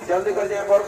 जल्दी कर दिया और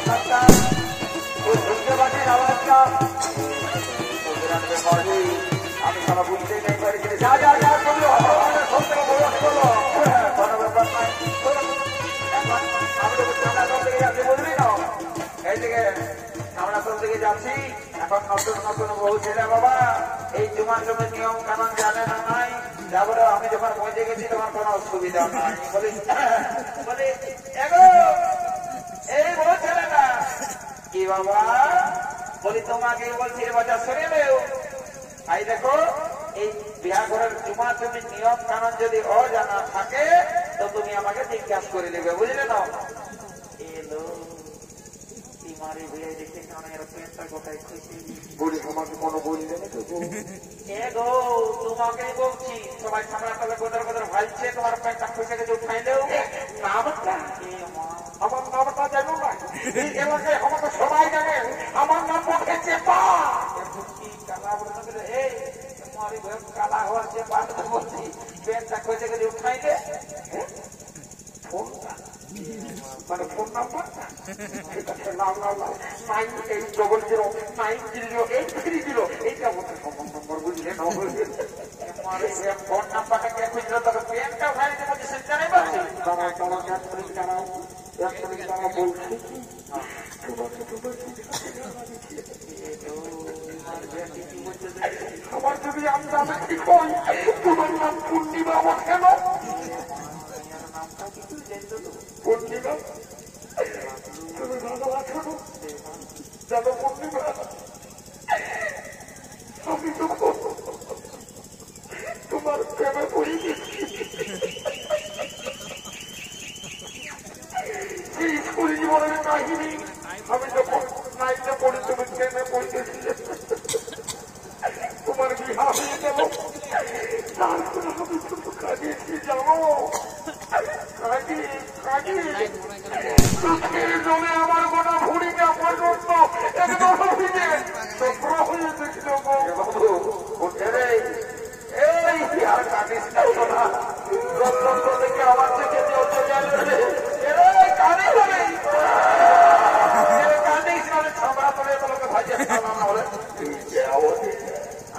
আঘাতটা ওই ধন্যবাদের আওয়াজটা আমি সারা বুঝতেই নেই পারি যা যা যা করলো সব থেকে বড় করলো কোনো ব্যাপার নাই আমি তো চামড়াতল থেকে যাচ্ছি বুঝলি না এই থেকে চামড়াতল থেকে যাচ্ছি এখন নতুন নতুন বহু ছেলে বাবা এই জুমার জমির নিয়ম কানুন জানে না নাই যাবো আমি যখন পৌঁছে গেছি তোমার কোনো অসুবিধা নাই বলি বলি এই বড় ছেলেটা কি বাবা বলি তোমাকে বলছি বাচ্চা শুনে নেও আই দেখো এই বিয়া ঘরের জুমা জমির নিয়ম কানুন যদি অজানা থাকে তো তুমি আমাকে জিজ্ঞাসা করে নেবে বুঝলে না এলো তোমারে বিয়ে দেখে কেন এরোপ্লেনটা কোথায় খুশি বলি তোমাকে কোনো বললে না তো এগো তোমাকে বলছি সবাই সামনে তলে কোদার কোদার ভাইছে তোমার প্যান্টটা খুশি গেছে উঠাই দেও নামটা আমার নামটা জানো না এই এলাকায় আমাকে সবাই জানে আমার নাম মুখে চেপা কালা বলে এই তোমারই ভয় কালা হওয়ার চেপা বলছি প্যান্টটা খুশি গেছে উঠাই দে ফোনটা মানে ফোন নাম্বার নাম $980-930-830 এইটা বলতে ফোন নম্বর বুঝলে ফোন নাম্বারটা কে খুঁজলো তবে পেনটা ভাই বলছে সেটা নেই পাচ্ছি বলছি আমার যদি আমি জানা ঠিক হয় তোমার নাম পূর্ণিমা আমার কেন নামটা কিছু পূর্ণিমা তুমি ভালো আছো জানো পূর্ণিমা আমি তো তোমার প্রেমে পড়ে গেছি স্কুল জীবনের কাহিনী আমি যখন নাইটে পড়ি তুমি প্রেমে পড়েছিলে তোমার বিহা হয়ে গেল তারপরে আমি শুধু কাঁদিয়েছি জানো চোখের জলে আমার গোটা ভুড়িটা পর্যন্ত একদম ভিজে চক্র হয়ে দেখছিল এই আর কাঁদিস না দেখে আমার থেকে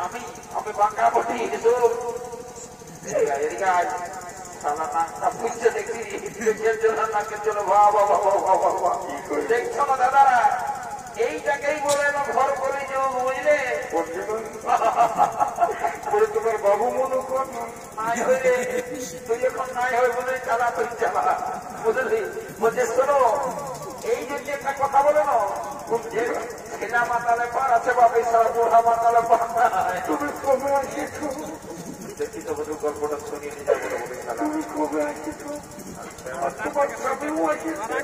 আমি আমি বাঁকা বটি এদিকে দেখছো না দাদারা এইটাকেই বলে ঘর করে যাবো বুঝলে তোমার বাবু মনে কর নাই হইলে তুই এখন নাই হয় বলে চালা তুই চালা বুঝলি বলছে শোনো এই যে একটা কথা বলে না ছেলা মাতালে পার আছে বাপি সারা বুড়া মাতালে পার তুমি কবে আসিছো দেখি তো বধু গল্পটা শুনিয়ে নিতে তুমি কবে আসিছো তোমার স্বামীও আসিছে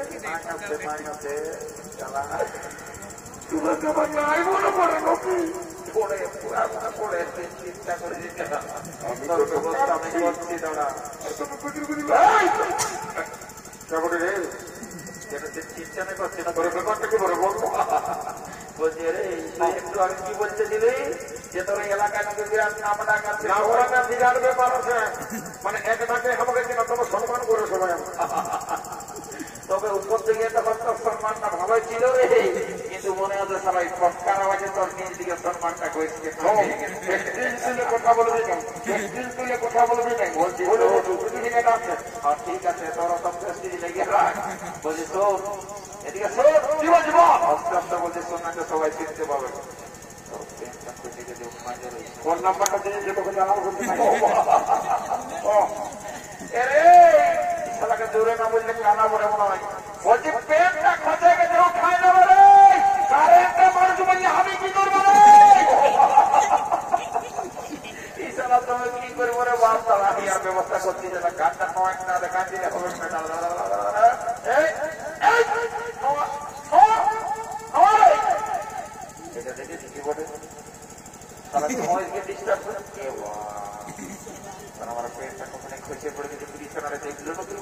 তোমাকে আবার নাই মনে করে নাকি পড়ে পুরা মনে পড়ে চিন্তা করে দিতে আমি করছি দাঁড়া রে চিন্তা করছি না করে ব্যাপারটা কি করে বলবো বলছি রে একটু আগে কি বলতে দিলি যে তোর এলাকায় নাকি বিরাট নাম ডাকাচ্ছে বিরাট ব্যাপার আছে মানে এক ডাকে আমাকে কিনা তোমার সম্মান করে সবাই তবে উপর থেকে তখন তোর সম্মানটা ভালোই ছিল রে কিন্তু মনে হচ্ছে সবাই ফটকার আওয়াজে তোর নিজ দিকে সম্মানটা করেছে কথা বলবি না তুলে কথা বলবি না বলছি ঠিক আছে তোর সবচেয়ে লেগে রাখ বলছি শোন এদিকে শোন আস্তে আস্তে বলছি শোনাকে সবাই চিনতে পাবে ফোন নাম্বারটা দিয়ে যে তোকে জানাবো শালাকে জোরে না বললে কানা বলে মনে হয় বলছি পেটটা খসে গেছে খাই নেবো রে কারেন্টটা মানুষ বলছি আমি কি করবো রে এই শালা তুমি কি করবো রে বাস আমি আর ব্যবস্থা করছি যে গানটা নয় না দেখা দিলে হবে এটা দেখেছি কি বলে সারা সময়কে ডিস্টার্ব করে আমার পেটটা কখনো খসে পড়ে গেছে বিছানারে দেখলো না তুই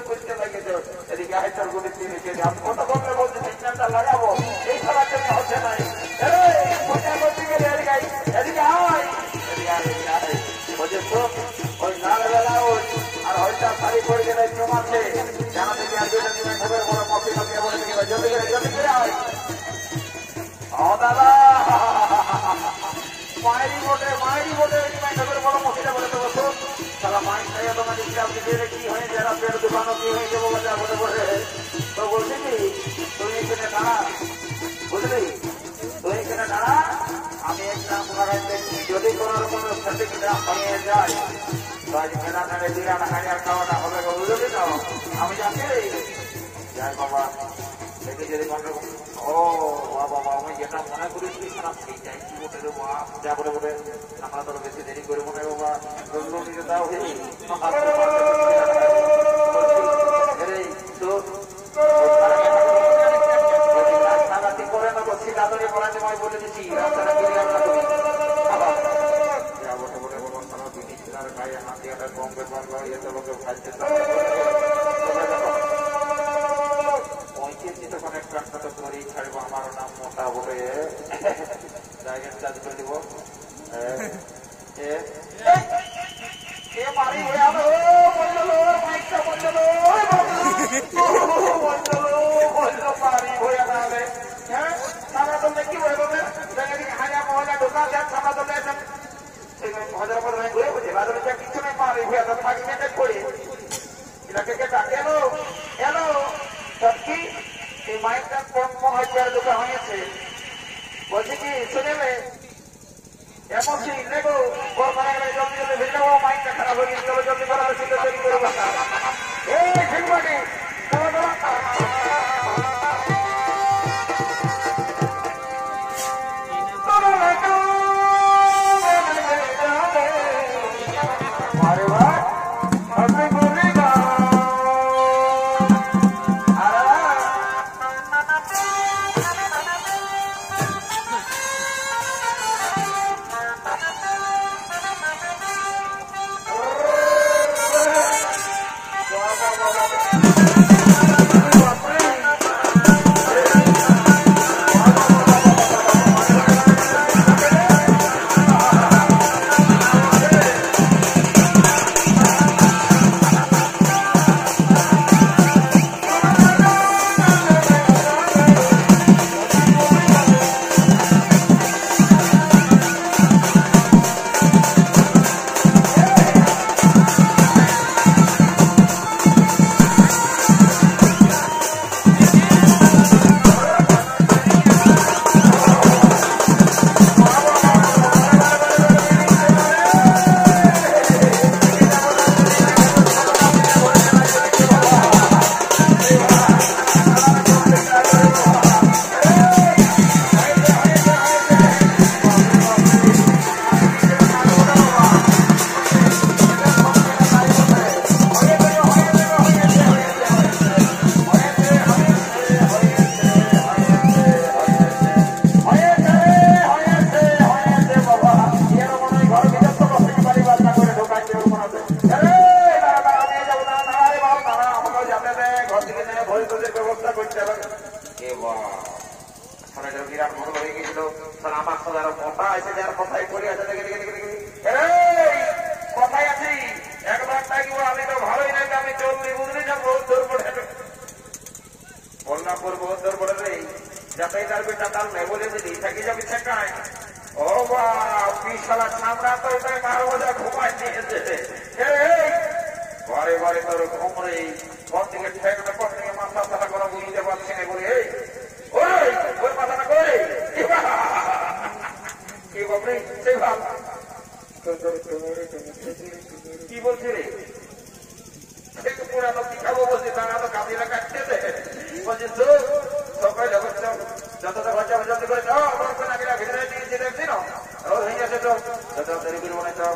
করতে লাগে এদিকে আইটার গুলি কত কমে বলছে সিগন্যালটা লাগাবো এই খেলার জন্য হচ্ছে নাই এদিকে বলছে তো ওই লাল বেলা ওই আর হয়তো শাড়ি পরে গেলে জমাচ্ছে জানা থেকে আর দুটো তুমি খবর বড় মফি মফি বলে থেকে জলদি করে হয় ও দাদা মায়েরই বোটে খবর বড় মফিটা বলে তো বসো সারা মাইক খাইয়া তোমার দিকে আপনি দিয়ে কি হয়ে যায় আপনার দোকানও কি হয়ে যাবো বাজার বলে বলে তো বলছি কি তুমি এখানে দাঁড়া বুঝলি তুই এখানে দাঁড়া আমি একটা যদি কোনো রকম হয়ে যায় তো আজ মেলা নাড়ে দিয়ে হাজার খাওয়াটা হবে বুঝলি তো আমি যাচ্ছি যাই বাবা দেখে যদি কোনো রকম ও বাবা আমি যেটা মনে করেছি খারাপ সেই যাই কি বলে রে মা যা বলে বলে আমরা তো বেশি দেরি করে মনে বাবা নিতে দাও রাস্তাঘাটি করে নেবো সিদাদরে পড়া তোমায় বলে দিচ্ছি রাস্তাটা ক্লিয়ার না তুমি যা বলে বলে বলো সারা বিনিশার গায়ে হাতে একটা কম ব্যাপার এত লোকে খাইতে তখন একটা রাস্তা তো করেই ছাড়বো আমার নাম মোটা বলে জায়গা চার্জ করে দিব মারি হয়ে আলো মাইকটা বললো মারি হয়ে যাবে হ্যাঁ সারা দলে কি হয়ে যাবে হাজার মহলা ঢোকা যাক সারা দলে হাজার পর ঘুরে বুঝে বাদলে কিছু নেই মারি হয়ে যাবে থাকি করে এটাকে ডাকে এলো এলো সব কি এই মাইকটা কম হয়তো আর দোকান হয়েছে বলছি কি শুনেবে এমন কি দেখো জলদি জলদি ভেজে যাবো মাইকটা খারাপ হয়ে গেছিল জলদি করা সেটা তৈরি করে বসা এই ঠিক বাকি কি বলছি রে পুরানো কি খাবো বলছি তারা তো কাঁদিরা কাটতে বলছি তো সকাল যতটা বাচ্চা জলদি করে যাও ভিতরে দিয়েছি দেখছি না হয়ে গেছে তো যত দেরি করে মনে চাও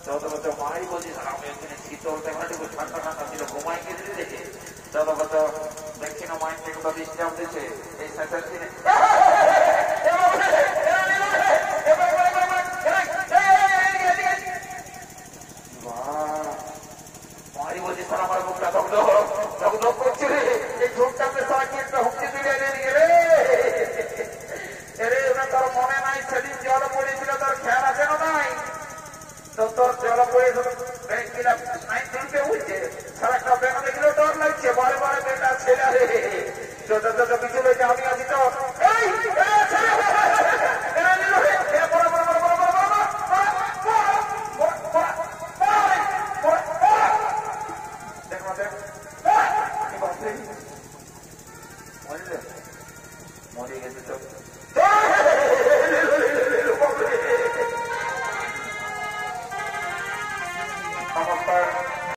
যত কত মাই বলছি আমি এখানে শীতল দেখাটুকু ঠান্ডা ঠান্ডা ছিল ঘুমাই গেছি দেখে যত কত দেখছি না মাইন্ড থেকে কত ডিস্টার্ব দিচ্ছে এই সাইকেল কিনে মারি বলছি স্যার আমার মুখটা দগ্ধ দগ্ধ করছে রে এই ঝোঁকটা সারা কি একটা হুমকি দিলে রে রে ওটা তোর মনে নাই সেদিন জল পড়েছিল তোর খেয়াল আছে না নাই তো তোর জলপয়ে ব্যাংকিরা আইন তুলতে উঠছে সারাটা ব্যাংক দেখলেও ডর লাগছে বারে বারে বেটা ছেলে রে যত যত কিছু রয়েছে আমি আছি তো মরে গেছে তো